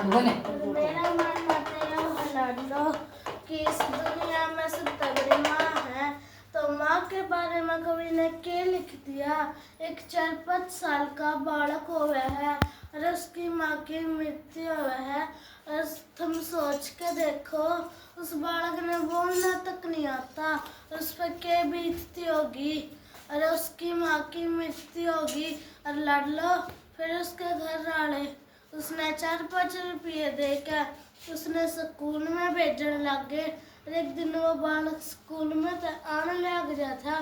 बोले मेरा मानना है कि इस दुनिया में सबसे बड़ी माँ है। तो माँ के बारे में कवि ने क्या लिख दिया। एक 4-5 साल का बालक हुआ है और उसकी माँ की मृत्यु हुई है। और तुम सोच के देखो, उस बालक ने बोलना तक नहीं आता, उस पर क्या बीतती होगी। और उसकी माँ की मृत्यु होगी और लड़ लो। फिर उसके घर वाले उसने 4-5 रुपये देकर उसने स्कूल में भेजने लग गए। और एक दिन वो बालक स्कूल में आने लग गया था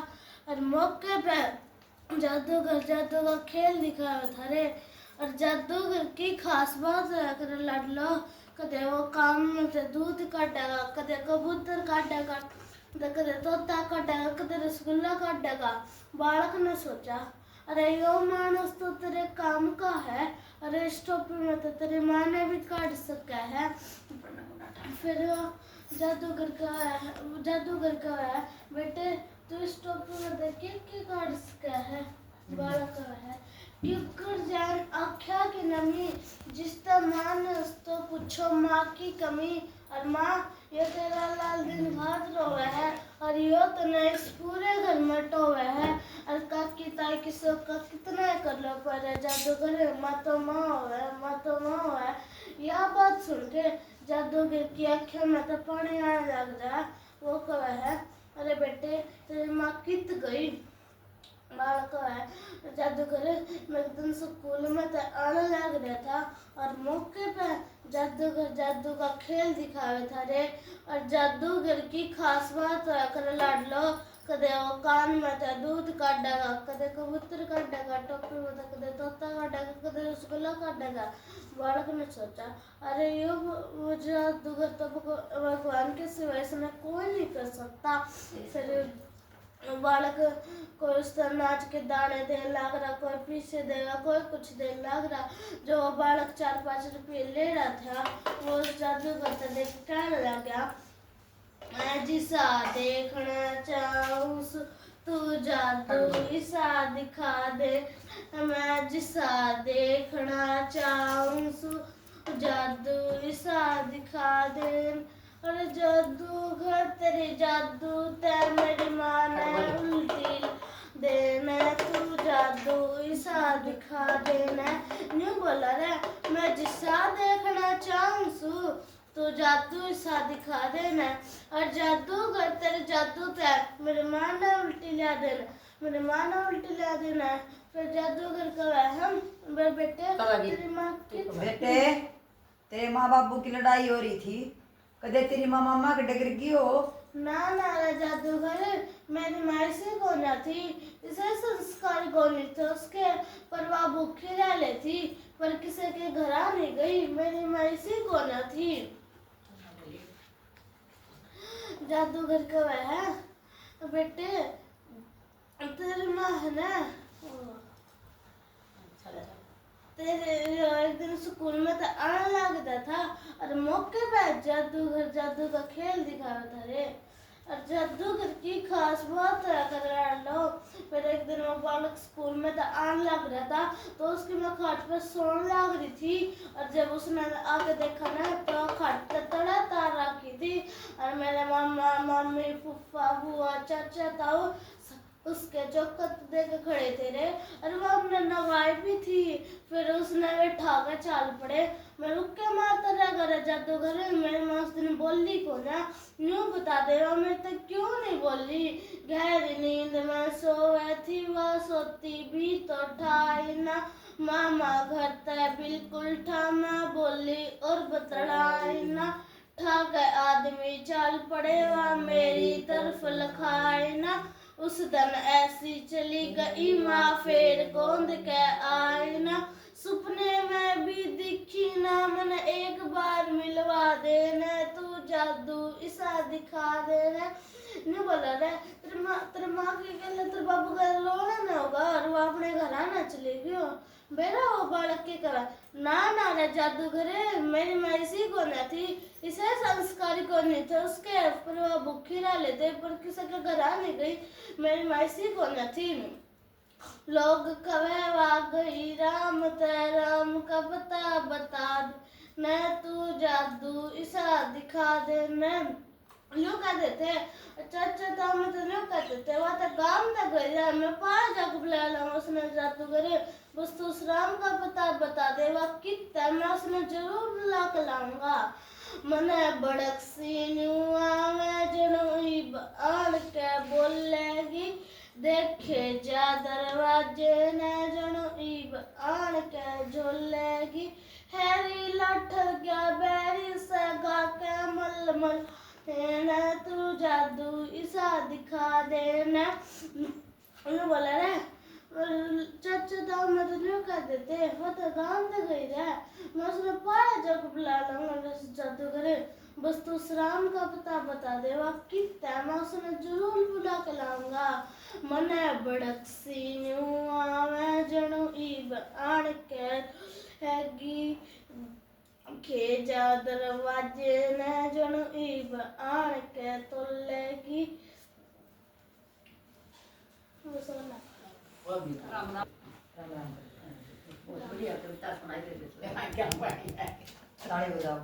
और मौके पे जादूगर जादू का खेल दिखाया था रे। और जादूगर की खास बात है, कर लड़ लो, कदे वो काम में से दूध काटेगा, कदे कबूतर काटेगा, कदे तोता काटेगा, कदे रसगुल्ला काटेगा। बालक ने सोचा, अरे यो मानस तो तेरे काम का है, अरे इस टोपी में तो तेरी माँ ने भी काट सका है। फिर वो जादूगर का है, बेटे तू इस टोपी में देख के काट सका है। बालक का है, क्योंकि जान आख्या की नमी, जिसका मान तो पूछो माँ की कमी। और माँ ये तेरा लाल दिन भात रोवे है और यो तो नहीं इस पूरे घर में टोवे है। और काकी ताई की सब का कितना कर लो पर जादूगर माँ तो माँ होवे, माँ तो माँ होवे। यह बात सुन के जादूगर की आँखों में तो पानी आने लग जाए। वो कहे है, अरे बेटे तेरी माँ कित गई। बालक है, जादूगर मैं एक दिन स्कूल में आने लग रहा था और मौके पे जादूगर जादू का खेल दिखावे था रे। और जादूगर की खास बात है, कर लड़ लो, कदे वो कान में था दूध काटेगा, कदे कबूतर काटेगा, टोपी में था कदे तोता काटेगा, कदे रसगुल्ला काटेगा। बालक ने सोचा, अरे यो वो जादूगर तो भगवान के सिवाय इसमें कोई नहीं कर सकता। फिर बालक कोई उस तरह नाच के दाने देने लग रहा, कोई पीछे देगा, कोई कुछ देने लग रहा। जो वो बालक 4-5 रुपये ले रहा था, वो उस जादूगर से देख कहने लग गया, मैं जिसा देखना चाहूँ तू जादू इसा दिखा दे। मैं जिसा देखना चाहूँ जादू इसा दिखा दे। और जादूगर तेरी जादू ते मेरी माँ ने उल्टी देना, तू जादू इसा दिखा देना। न्यू बोला रे, मैं जिसा देखना चाहूँ तो जादू इसा दिखा देना। और जादूगर तेरे जादू ते मेरी माँ ने उल्टी ला देना, मेरी माँ ने उल्टी ला देना। फिर जादूगर कहा, हम बेटे तेरी माँ बेटे तेरे माँ बाबू की लड़ाई हो रही थी, कदे तेरी माँ मामा के डगर की हो। ना ना जादूगर, मेरी माँ से कोना थी, इसे संस्कार कोनी थे उसके, पर वह भूखी रह लेती, पर किसी के घर आ नहीं गई। मेरी माँ से कोना थी। जादूगर का है, बेटे तेरी माँ है ना, तेरे एक दिन स्कूल में आने लगता था और मौके पे जादूगर जादू का खेल दिखाया था रे। और जादूगर की खास बात है, कर लो। फिर एक दिन वो बालक स्कूल में आने लग रहा था, तो उसकी माँ खाट पर सोने लग रही थी। और जब उसने आके देखा ना, तो खाट पर तड़ा तार रखी थी। और मेरे मामा मम्मी फूफा बुआ चाचा ताऊ उसके चौकत देके खड़े थे रे। और वो हमने नवाई भी थी। फिर उसने बैठा के चाल पड़े, मैं रुक के मारता रह कर जादूगर, मेरी माँ उस दिन बोली को ना, यूं बता दे मैं तो क्यों नहीं बोली। गहरी नींद में सोए थी वह सोती भी तो ठाई ना, मामा घर तय बिल्कुल ठा मैं बोली और बतड़ाई ना। ठा गए आदमी चाल पड़े वह मेरी तरफ लखाए ना। उस दिन ऐसी चली गई माँ फिर गोंद के आए ना। सपने में भी दिखी ना, मन एक बार मिलवा देना, तू जादू इसा दिखा देना। नहीं बोला रे, तेरे माँ की गल तेरे बाबू का रोना ना होगा और वो अपने घर आना चले गयो। बेरा वो बालक के करा, ना ना रे जादूगर, मेरी माँ इसी को न थी, इसे संस्कारी को नहीं थे उसके, पर वो भूखी रह लेते, पर किसी के घर आ नहीं गई। मेरी माँ इसी को न थी। लोग कवे वागई राम ते राम का पता बता दे, मैं तू जादू इसा दिखा दे मैं यूं कहते थे। चाचा तो मैं तो यूं कहते थे वह तो काम तक गया मैं पार जाकर बुला लाऊंगा उसने जादू करे बस तू उस राम का पता बता दे वह कितना मैं उसने जरूर बुला कर लाऊंगा। मने बड़क सी न्यू आवे जनू आन के बोलेगी देखे जा दरवाजे ने जनू ईब आन के झोलेगी हैरी लठ गया बैरी से गा के मल मल ने तू जादू इसा दिखा देना बोला रे चाचा दाम में तो नहीं कर देते वो तो गांव तक गई है मैं उसने पाया जब बुला लाऊंगा जादू करे बस तू उस राम का पता बता दे वह कितना मैं उसने जरूर बुला के लाऊंगा। मने बड़क सी न्यू आवे जनू ईब आन के हैगी खेजा दरवाजे ने जनू ईब आन के तोलेगी। राम राम बहुत बढ़िया कविता सुनाई दे ताली बजाओ।